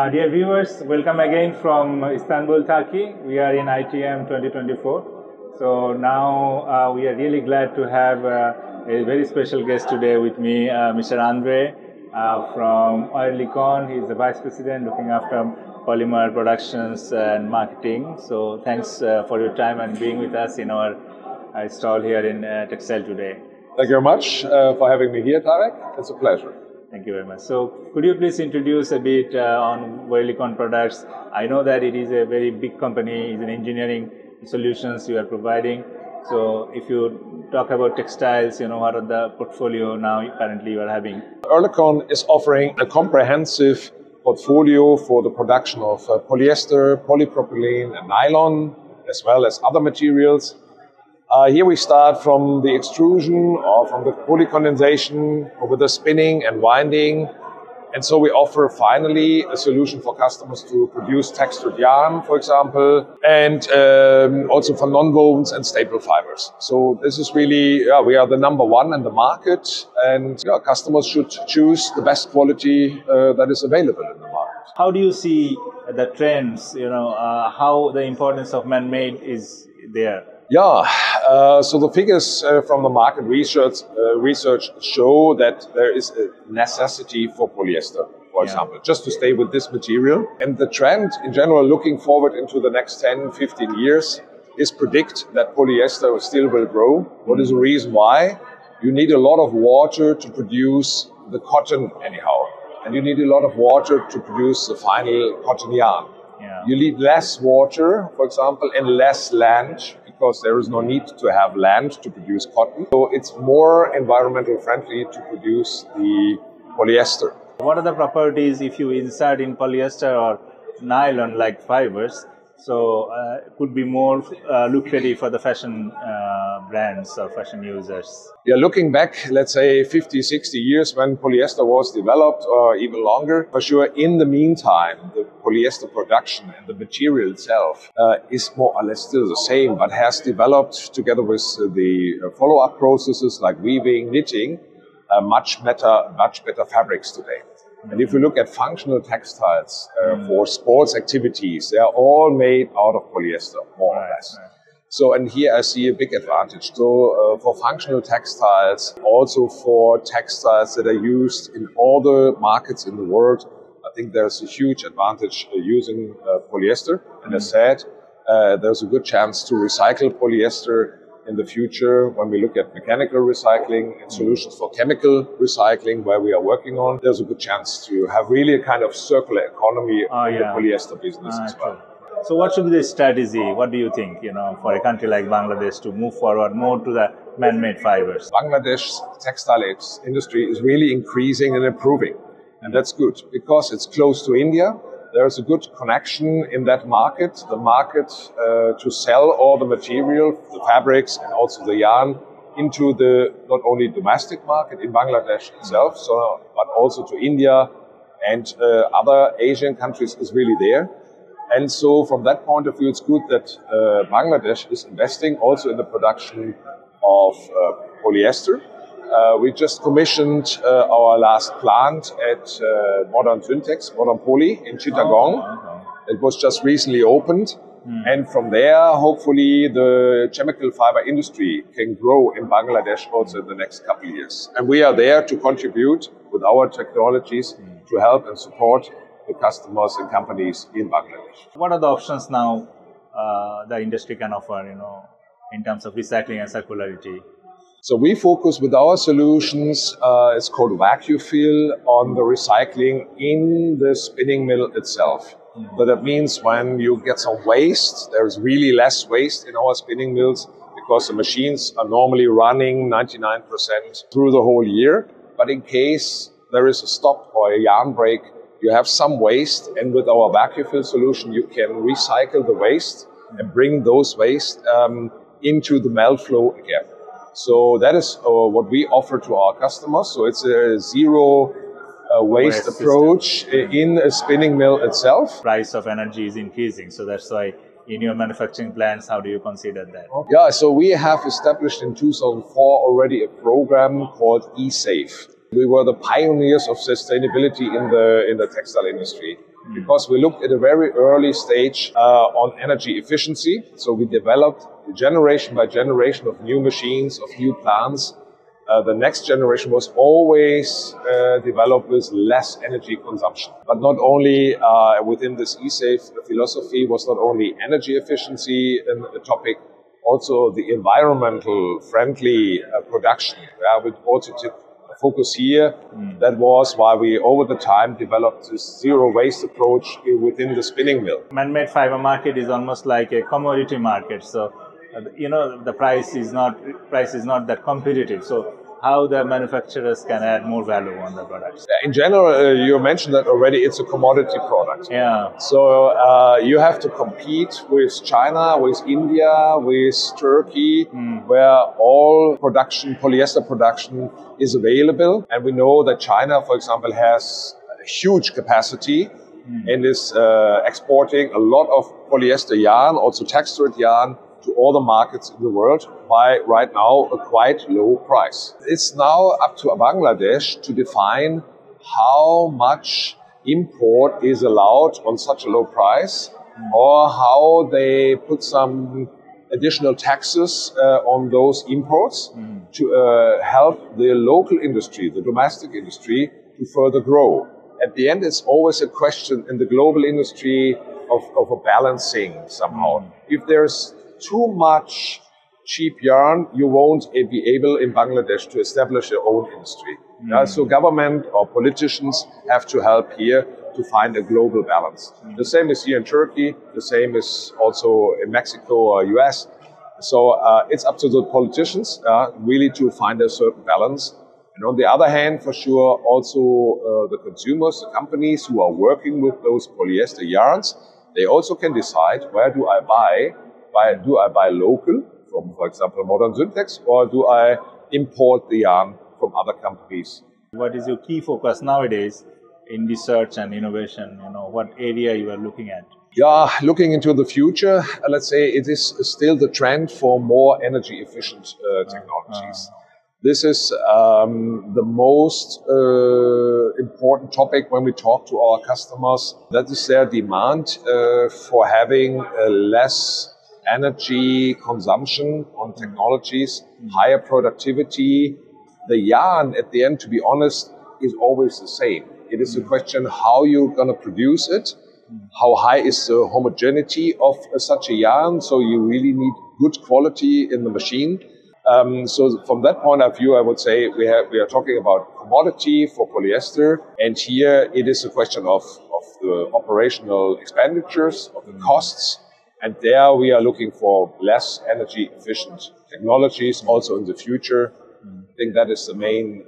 Dear viewers, welcome again from Istanbul, Turkey. We are in ITM 2024. So now we are really glad to have a very special guest today with me, Mr. Andre from Oerlikon. He is the Vice President looking after polymer productions and marketing. So thanks for your time and being with us in our stall here in Textile today. Thank you very much for having me here, Tarek. It's a pleasure. Thank you very much. So, could you please introduce a bit on Oerlikon products? I know that it is a very big company, it's an engineering solutions you are providing. So, if you talk about textiles, what are the portfolio now currently you are having? Oerlikon is offering a comprehensive portfolio for the production of polyester, polypropylene, and nylon, as well as other materials. Here we start from the extrusion or from the polycondensation over the spinning and winding. And so we offer finally a solution for customers to produce textured yarn, for example, and also for nonwovens and staple fibers. So this is really, we are the number one in the market, and customers should choose the best quality that is available in the market. How do you see the trends, how the importance of man-made is there? So the figures from the market research show that there is a necessity for polyester, for example, just to stay with this material. And the trend in general, looking forward into the next 10, 15 years, is predict that polyester still will grow. What is the reason why? You need a lot of water to produce the cotton anyhow. And you need a lot of water to produce the final cotton yarn. You need less water, for example, and less land, because there is no need to have land to produce cotton. So it's more environmental friendly to produce the polyester. What are the properties if you insert in polyester or nylon like fibers? So could be more lucrative for the fashion brands or fashion users. Looking back, let's say 50, 60 years when polyester was developed, or even longer, for sure, in the meantime, the polyester production and the material itself is more or less still the same, but has developed together with the follow-up processes like weaving, knitting, much better fabrics today. And if you look at functional textiles for sports activities, they are all made out of polyester, more or less. So, and here I see a big advantage. So, for functional textiles, also for textiles that are used in all the markets in the world, I think there's a huge advantage using polyester. And as said, there's a good chance to recycle polyester in the future when we look at mechanical recycling and solutions for chemical recycling, where we are working on. There's a good chance to have really a kind of circular economy in the polyester business as well. So what should be the strategy? What do you think, for a country like Bangladesh to move forward more to the man-made fibers? Bangladesh's textile industry is really increasing and improving. And that's good because it's close to India. There's a good connection in that market, the market to sell all the material, the fabrics and also the yarn into the not only domestic market in Bangladesh itself, but also to India and other Asian countries is really there. And so from that point of view, it's good that Bangladesh is investing also in the production of polyester. We just commissioned our last plant at Modern Poly in Chittagong. It was just recently opened. And from there, hopefully, the chemical fiber industry can grow in Bangladesh also in the next couple of years. And we are there to contribute with our technologies to help and support the customers and companies in Bangladesh. What are the options now the industry can offer, in terms of recycling and circularity? So we focus with our solutions, it's called vacuum fill, on the recycling in the spinning mill itself. So that means when you get some waste, there's really less waste in our spinning mills because the machines are normally running 99% through the whole year. But in case there is a stop or a yarn break, you have some waste, and with our vacuum fill solution, you can recycle the waste and bring those waste into the melt flow again. So that is what we offer to our customers. So it's a zero waste approach in a spinning mill itself. Price of energy is increasing, so that's why in your manufacturing plants, how do you consider that? So we have established in 2004 already a program called eSafe. We were the pioneers of sustainability in the textile industry. because we looked at a very early stage on energy efficiency. So we developed generation by generation of new machines, of new plants. The next generation was always developed with less energy consumption. But not only within this e-safe philosophy was not only energy efficiency a topic, also the environmental friendly production. We also took a focus here. That was why we over the time developed this zero waste approach within the spinning mill. Man-made fiber market is almost like a commodity market. So, the price is not that competitive. So how the manufacturers can add more value on the products? In general, you mentioned that already, it's a commodity product. Yeah. So you have to compete with China, with India, with Turkey, where all production, polyester production is available. And we know that China, for example, has a huge capacity and is exporting a lot of polyester yarn, also textured yarn, to all the markets in the world by right now a quite low price. It's now up to Bangladesh to define how much import is allowed on such a low price, or how they put some additional taxes on those imports to help the local industry, the domestic industry, to further grow. At the end, it's always a question in the global industry of a balancing somehow. If there's too much cheap yarn, you won't be able in Bangladesh to establish your own industry. So government or politicians have to help here to find a global balance. The same is here in Turkey, the same is also in Mexico or US. So it's up to the politicians really to find a certain balance. And on the other hand, for sure, also the consumers, the companies who are working with those polyester yarns, they also can decide, where do I buy? Do I buy local from, for example, Modern Syntex, or do I import the yarn from other companies? What is your key focus nowadays in research and innovation? What area you are looking at? Yeah, looking into the future, let's say it is still the trend for more energy efficient technologies. This is the most important topic when we talk to our customers. That is their demand for having less energy consumption on technologies, higher productivity. The yarn, at the end, to be honest, is always the same. It is a question how you're going to produce it, how high is the homogeneity of such a yarn, so you really need good quality in the machine. So from that point of view, I would say we are talking about commodity for polyester, and here it is a question of the operational expenditures, of the costs. And there we are looking for less energy efficient technologies also in the future. I think that is the main